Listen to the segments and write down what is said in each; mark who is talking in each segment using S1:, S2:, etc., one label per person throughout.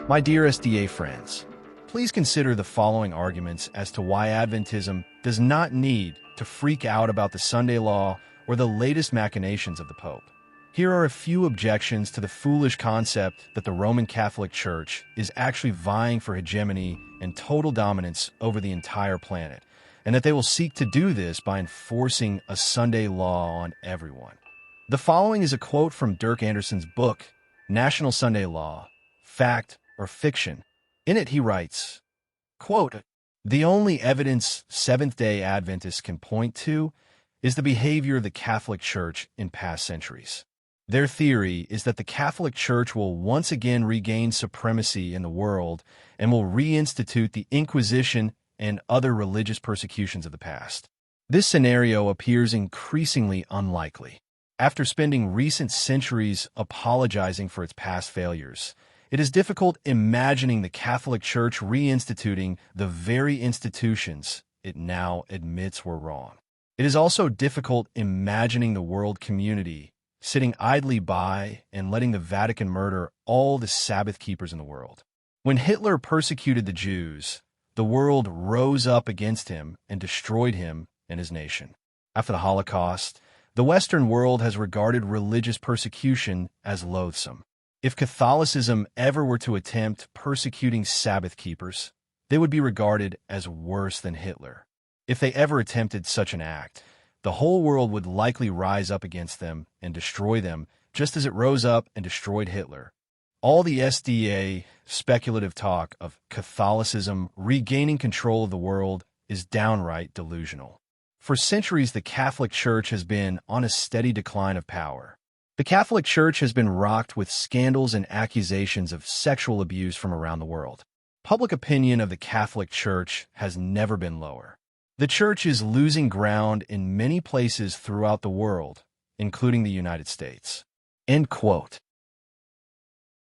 S1: My dear SDA friends, please consider the following arguments as to why Adventism does not need to freak out about the Sunday law or the latest machinations of the Pope. Here are a few objections to the foolish concept that the Roman Catholic Church is actually vying for hegemony and total dominance over the entire planet, and that they will seek to do this by enforcing a Sunday law on everyone. The following is a quote from Dirk Anderson's book, National Sunday Law, Fact or Fiction. In it he writes, quote, "The only evidence Seventh-day Adventists can point to is the behavior of the Catholic Church in past centuries. Their theory is that the Catholic Church will once again regain supremacy in the world and will reinstitute the Inquisition and other religious persecutions of the past. This scenario appears increasingly unlikely. After spending recent centuries apologizing for its past failures, it is difficult imagining the Catholic Church reinstituting the very institutions it now admits were wrong. It is also difficult imagining the world community sitting idly by and letting the Vatican murder all the Sabbath keepers in the world. When Hitler persecuted the Jews, the world rose up against him and destroyed him and his nation. After the Holocaust, the Western world has regarded religious persecution as loathsome. If Catholicism ever were to attempt persecuting Sabbath keepers, they would be regarded as worse than Hitler. If they ever attempted such an act, the whole world would likely rise up against them and destroy them, just as it rose up and destroyed Hitler. All the SDA speculative talk of Catholicism regaining control of the world is downright delusional. For centuries, the Catholic Church has been on a steady decline of power. The Catholic Church has been rocked with scandals and accusations of sexual abuse from around the world. Public opinion of the Catholic Church has never been lower. The Church is losing ground in many places throughout the world, including the United States." End quote.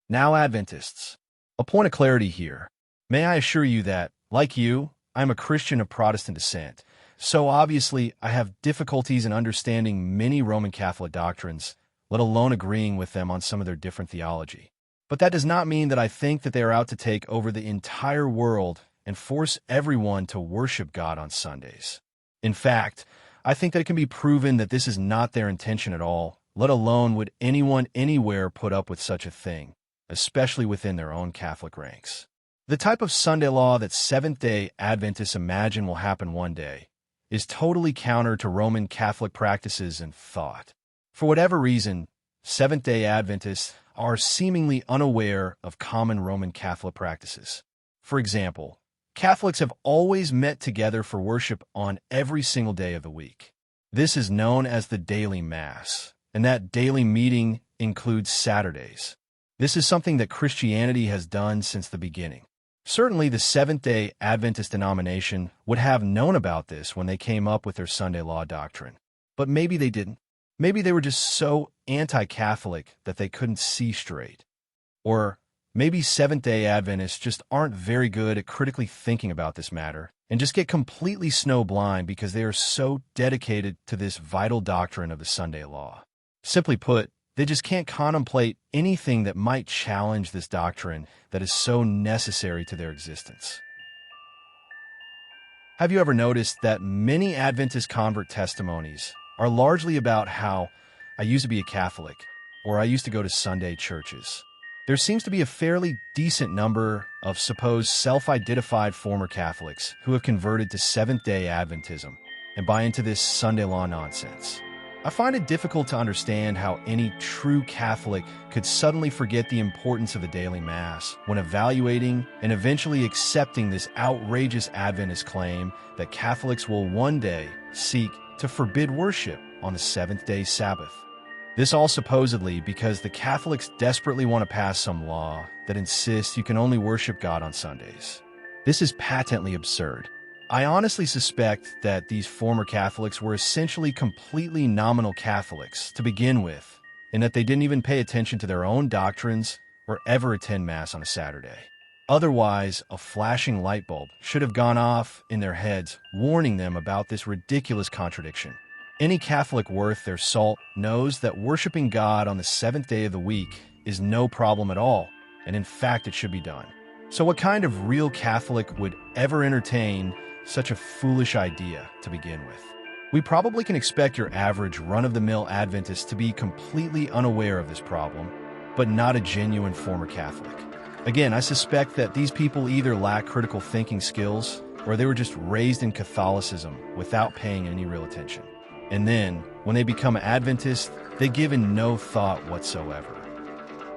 S1: Now, Adventists, a point of clarity here. May I assure you that, like you, I am a Christian of Protestant descent, so obviously I have difficulties in understanding many Roman Catholic doctrines, let alone agreeing with them on some of their different theology. But that does not mean that I think that they are out to take over the entire world and force everyone to worship God on Sundays. In fact, I think that it can be proven that this is not their intention at all, let alone would anyone anywhere put up with such a thing, especially within their own Catholic ranks. The type of Sunday law that Seventh-day Adventists imagine will happen one day is totally counter to Roman Catholic practices and thought. For whatever reason, Seventh-day Adventists are seemingly unaware of common Roman Catholic practices. For example, Catholics have always met together for worship on every single day of the week. This is known as the daily Mass, and that daily meeting includes Saturdays. This is something that Christianity has done since the beginning. Certainly, the Seventh-day Adventist denomination would have known about this when they came up with their Sunday law doctrine. But maybe they didn't. Maybe they were just so anti-Catholic that they couldn't see straight. Or maybe Seventh-day Adventists just aren't very good at critically thinking about this matter and just get completely snowblind because they are so dedicated to this vital doctrine of the Sunday law. Simply put, they just can't contemplate anything that might challenge this doctrine that is so necessary to their existence. Have you ever noticed that many Adventist convert testimonies are largely about how I used to be a Catholic or I used to go to Sunday churches? There seems to be a fairly decent number of supposed self-identified former Catholics who have converted to Seventh-day Adventism and buy into this Sunday law nonsense. I find it difficult to understand how any true Catholic could suddenly forget the importance of the daily Mass when evaluating and eventually accepting this outrageous Adventist claim that Catholics will one day seek to forbid worship on the Seventh-day Sabbath. This all supposedly because the Catholics desperately want to pass some law that insists you can only worship God on Sundays. This is patently absurd. I honestly suspect that these former Catholics were essentially completely nominal Catholics to begin with, and that they didn't even pay attention to their own doctrines or ever attend Mass on a Saturday. Otherwise, a flashing light bulb should have gone off in their heads, warning them about this ridiculous contradiction. Any Catholic worth their salt knows that worshiping God on the seventh day of the week is no problem at all, and in fact it should be done. So what kind of real Catholic would ever entertain such a foolish idea to begin with? We probably can expect your average run-of-the-mill Adventist to be completely unaware of this problem, but not a genuine former Catholic. Again, I suspect that these people either lack critical thinking skills or they were just raised in Catholicism without paying any real attention. And then, when they become Adventists, they give in no thought whatsoever.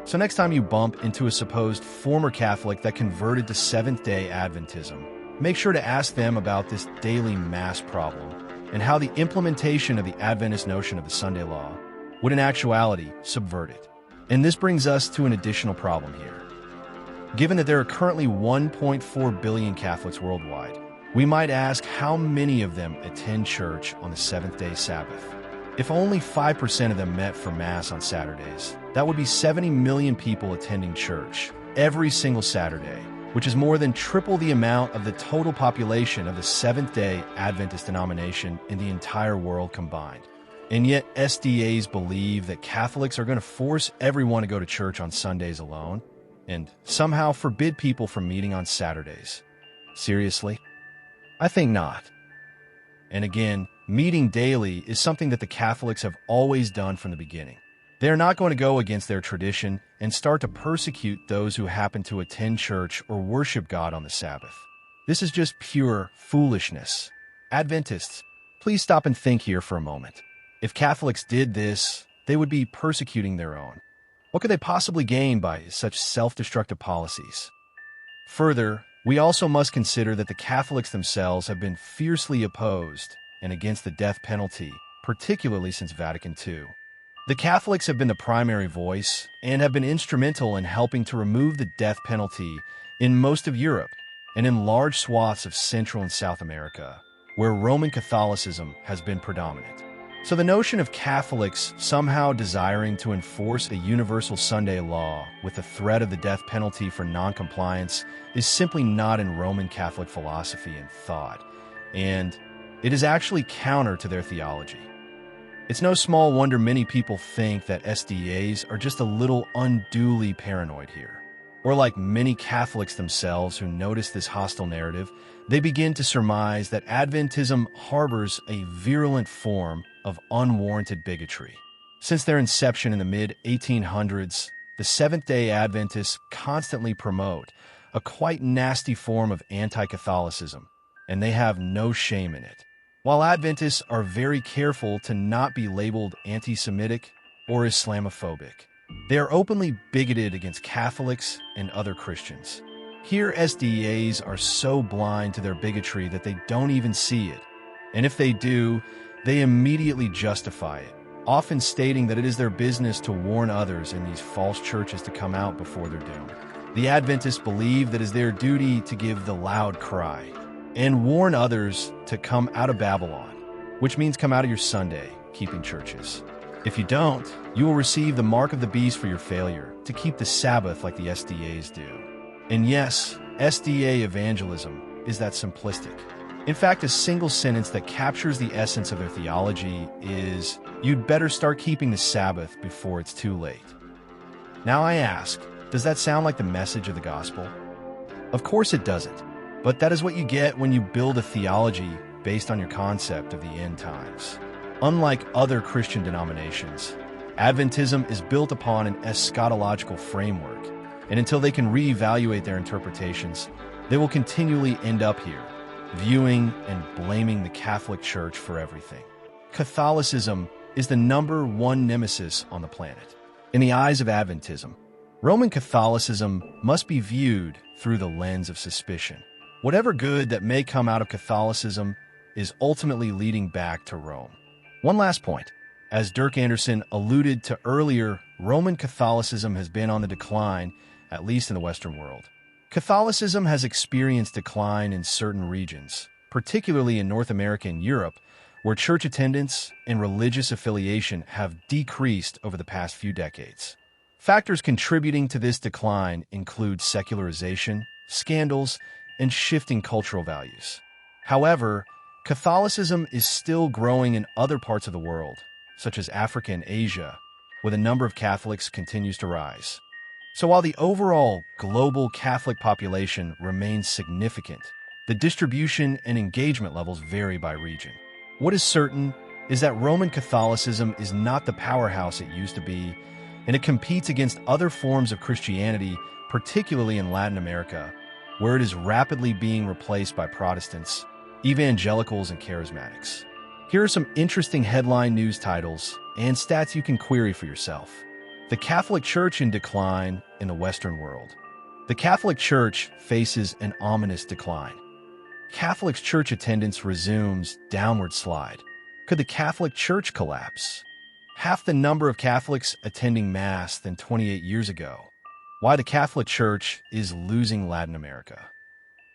S1: So next time you bump into a supposed former Catholic that converted to Seventh-day Adventism, make sure to ask them about this daily mass problem and how the implementation of the Adventist notion of the Sunday law would in actuality subvert it. And this brings us to an additional problem here. Given that there are currently 1.4 billion Catholics worldwide, we might ask how many of them attend church on the Seventh-day Sabbath. If only 5% of them met for Mass on Saturdays, that would be 70 million people attending church every single Saturday, which is more than triple the amount of the total population of the Seventh-day Adventist denomination in the entire world combined. And yet SDAs believe that Catholics are going to force everyone to go to church on Sundays alone and somehow forbid people from meeting on Saturdays. Seriously? I think not. And again, meeting daily is something that the Catholics have always done from the beginning. They are not going to go against their tradition and start to persecute those who happen to attend church or worship God on the Sabbath. This is just pure foolishness. Adventists, please stop and think here for a moment. If Catholics did this, they would be persecuting their own. What could they possibly gain by such self-destructive policies? Further, we also must consider that the Catholics themselves have been fiercely opposed and against the death penalty, particularly since Vatican II. The Catholics have been the primary voice and have been instrumental in helping to remove the death penalty in most of Europe and in large swaths of Central and South America, where Roman Catholicism has been predominant. So the notion of Catholics somehow desiring to enforce a universal Sunday law with the threat of the death penalty for noncompliance is simply not in Roman Catholic philosophy and thought, and it is actually counter to their theology. It's no small wonder many people think that SDAs are just a little unduly paranoid here. Or like many Catholics themselves who notice this hostile narrative, they begin to surmise that Adventism harbors a virulent form of unwarranted bigotry. Since their inception in the mid-1800s, the Seventh-day Adventists constantly promote a quite nasty form of anti-Catholicism, and they have no shame in it. While Adventists are very careful to not be labeled anti-Semitic or Islamophobic, they are openly bigoted against Catholics and other Christians. Here, SDAs are so blind to their bigotry that they don't even see it, and if they do, they immediately justify it, often stating that it is their business to warn others in these false churches to come out before their doom. The Adventists believe that it is their duty to give the loud cry and warn others to come out of Babylon, which means come out of your Sunday keeping churches. If you don't, you will receive the mark of the beast for your failure to keep the Sabbath like the SDAs do. And yes, SDA evangelism is that simplistic. In fact, a single sentence that captures the essence of their theology is, "You'd better start keeping the Sabbath before it's too late." Now I ask, does that sound like the message of the gospel? Of course it doesn't, but that is what you get when you build a theology based on your concept of the end times. Unlike other Christian denominations, Adventism is built upon an eschatological framework, and until they can reevaluate their interpretations, they will continually end up here, viewing and blaming the Catholic Church for everything. Catholicism is the number one nemesis on the planet. In the eyes of Adventism, Roman Catholicism must be viewed through the lens of suspicion. Whatever good that may come out of Catholicism is ultimately leading back to Rome. One last point. As Dirk Anderson alluded to earlier, Roman Catholicism has been on the decline, at least in the Western world. Catholicism has experienced decline in certain regions, particularly in North America and Europe, where church attendance and religious affiliation have decreased over the past few decades. Factors contributing to this decline include secularization, scandals, and shifting cultural values. However, Catholicism is still growing in other parts of the world, such as Africa and Asia, where the number of Catholics continues to rise. So while the overall global Catholic population remains significant, the distribution and engagement levels vary by region. What is certain is that Roman Catholicism is not the powerhouse it used to be, and it competes against other forms of Christianity, particularly in Latin America, where it is rapidly being replaced by Protestants, evangelicals, and charismatics. Here are some interesting headline news titles and stats you can query for yourself. The Catholic Church in decline in the Western world. The Catholic Church faces an ominous decline. Catholic church attendance resumes downward slide. Could the Catholic Church collapse? Half the number of Catholics attending Mass than 28 years ago. Why the Catholic Church is losing Latin America.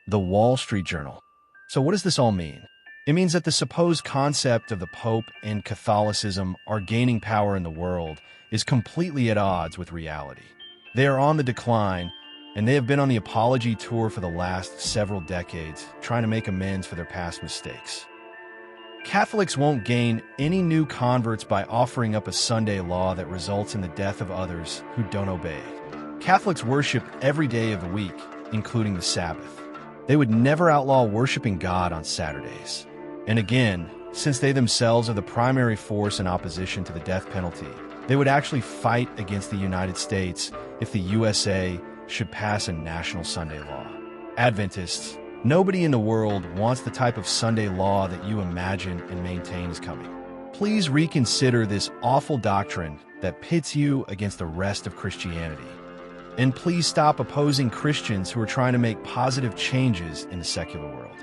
S1: The Wall Street Journal. So what does this all mean? It means that the supposed concept of the Pope and Catholicism are gaining power in the world is completely at odds with reality. They are on the decline, and they have been on the apology tour for the last several decades, trying to make amends for their past mistakes. Catholics won't gain any new converts by offering up a Sunday law that results in the death of others who don't obey it. Catholics worship every day of the week, including the Sabbath. They would never outlaw worshiping God on Saturdays. And again, since they themselves are the primary force in opposition to the death penalty, they would actually fight against the United States if the USA should pass a national Sunday law. Adventists, nobody in the world wants the type of Sunday law that you imagine and maintain is coming. Please reconsider this awful doctrine that pits you against the rest of Christianity. And please stop opposing Christians who are trying to make positive changes in the secular world.